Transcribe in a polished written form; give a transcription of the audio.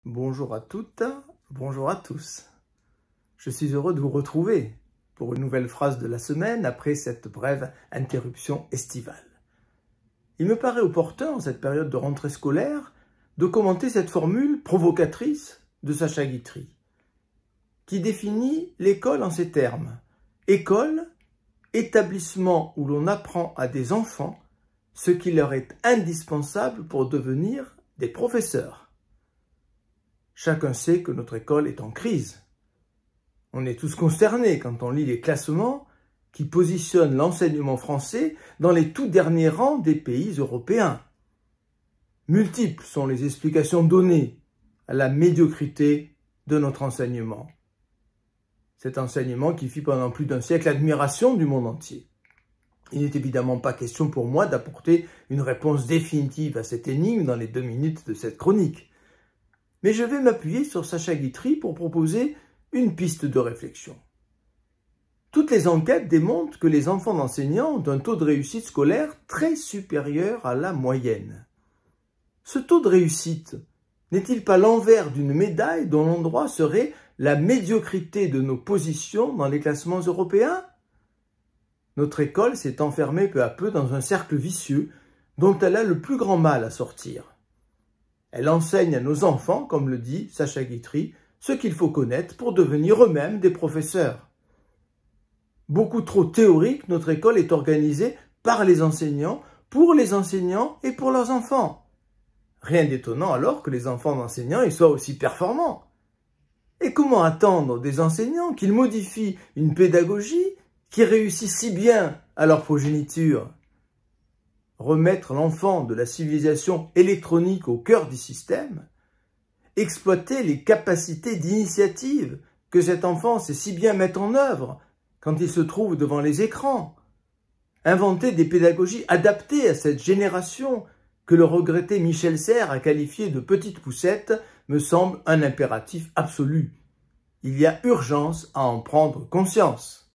Bonjour à toutes, bonjour à tous. Je suis heureux de vous retrouver pour une nouvelle phrase de la semaine après cette brève interruption estivale. Il me paraît opportun en cette période de rentrée scolaire de commenter cette formule provocatrice de Sacha Guitry qui définit l'école en ces termes. École, établissement où l'on apprend à des enfants ce qui leur est indispensable pour devenir des professeurs. Chacun sait que notre école est en crise. On est tous consternés quand on lit les classements qui positionnent l'enseignement français dans les tout derniers rangs des pays européens. Multiples sont les explications données à la médiocrité de notre enseignement. Cet enseignement qui fit pendant plus d'un siècle l'admiration du monde entier. Il n'est évidemment pas question pour moi d'apporter une réponse définitive à cette énigme dans les 2 minutes de cette chronique. Mais je vais m'appuyer sur Sacha Guitry pour proposer une piste de réflexion. Toutes les enquêtes démontrent que les enfants d'enseignants ont un taux de réussite scolaire très supérieur à la moyenne. Ce taux de réussite n'est-il pas l'envers d'une médaille dont l'endroit serait la médiocrité de nos positions dans les classements européens? Notre école s'est enfermée peu à peu dans un cercle vicieux dont elle a le plus grand mal à sortir. Elle enseigne à nos enfants, comme le dit Sacha Guitry, ce qu'il faut connaître pour devenir eux-mêmes des professeurs. Beaucoup trop théorique, notre école est organisée par les enseignants et pour leurs enfants. Rien d'étonnant alors que les enfants d'enseignants y soient aussi performants. Et comment attendre des enseignants qu'ils modifient une pédagogie qui réussit si bien à leur progéniture? Remettre l'enfant de la civilisation électronique au cœur du système, exploiter les capacités d'initiative que cet enfant sait si bien mettre en œuvre quand il se trouve devant les écrans, inventer des pédagogies adaptées à cette génération que le regretté Michel Serres a qualifié de petite poussette me semble un impératif absolu. Il y a urgence à en prendre conscience.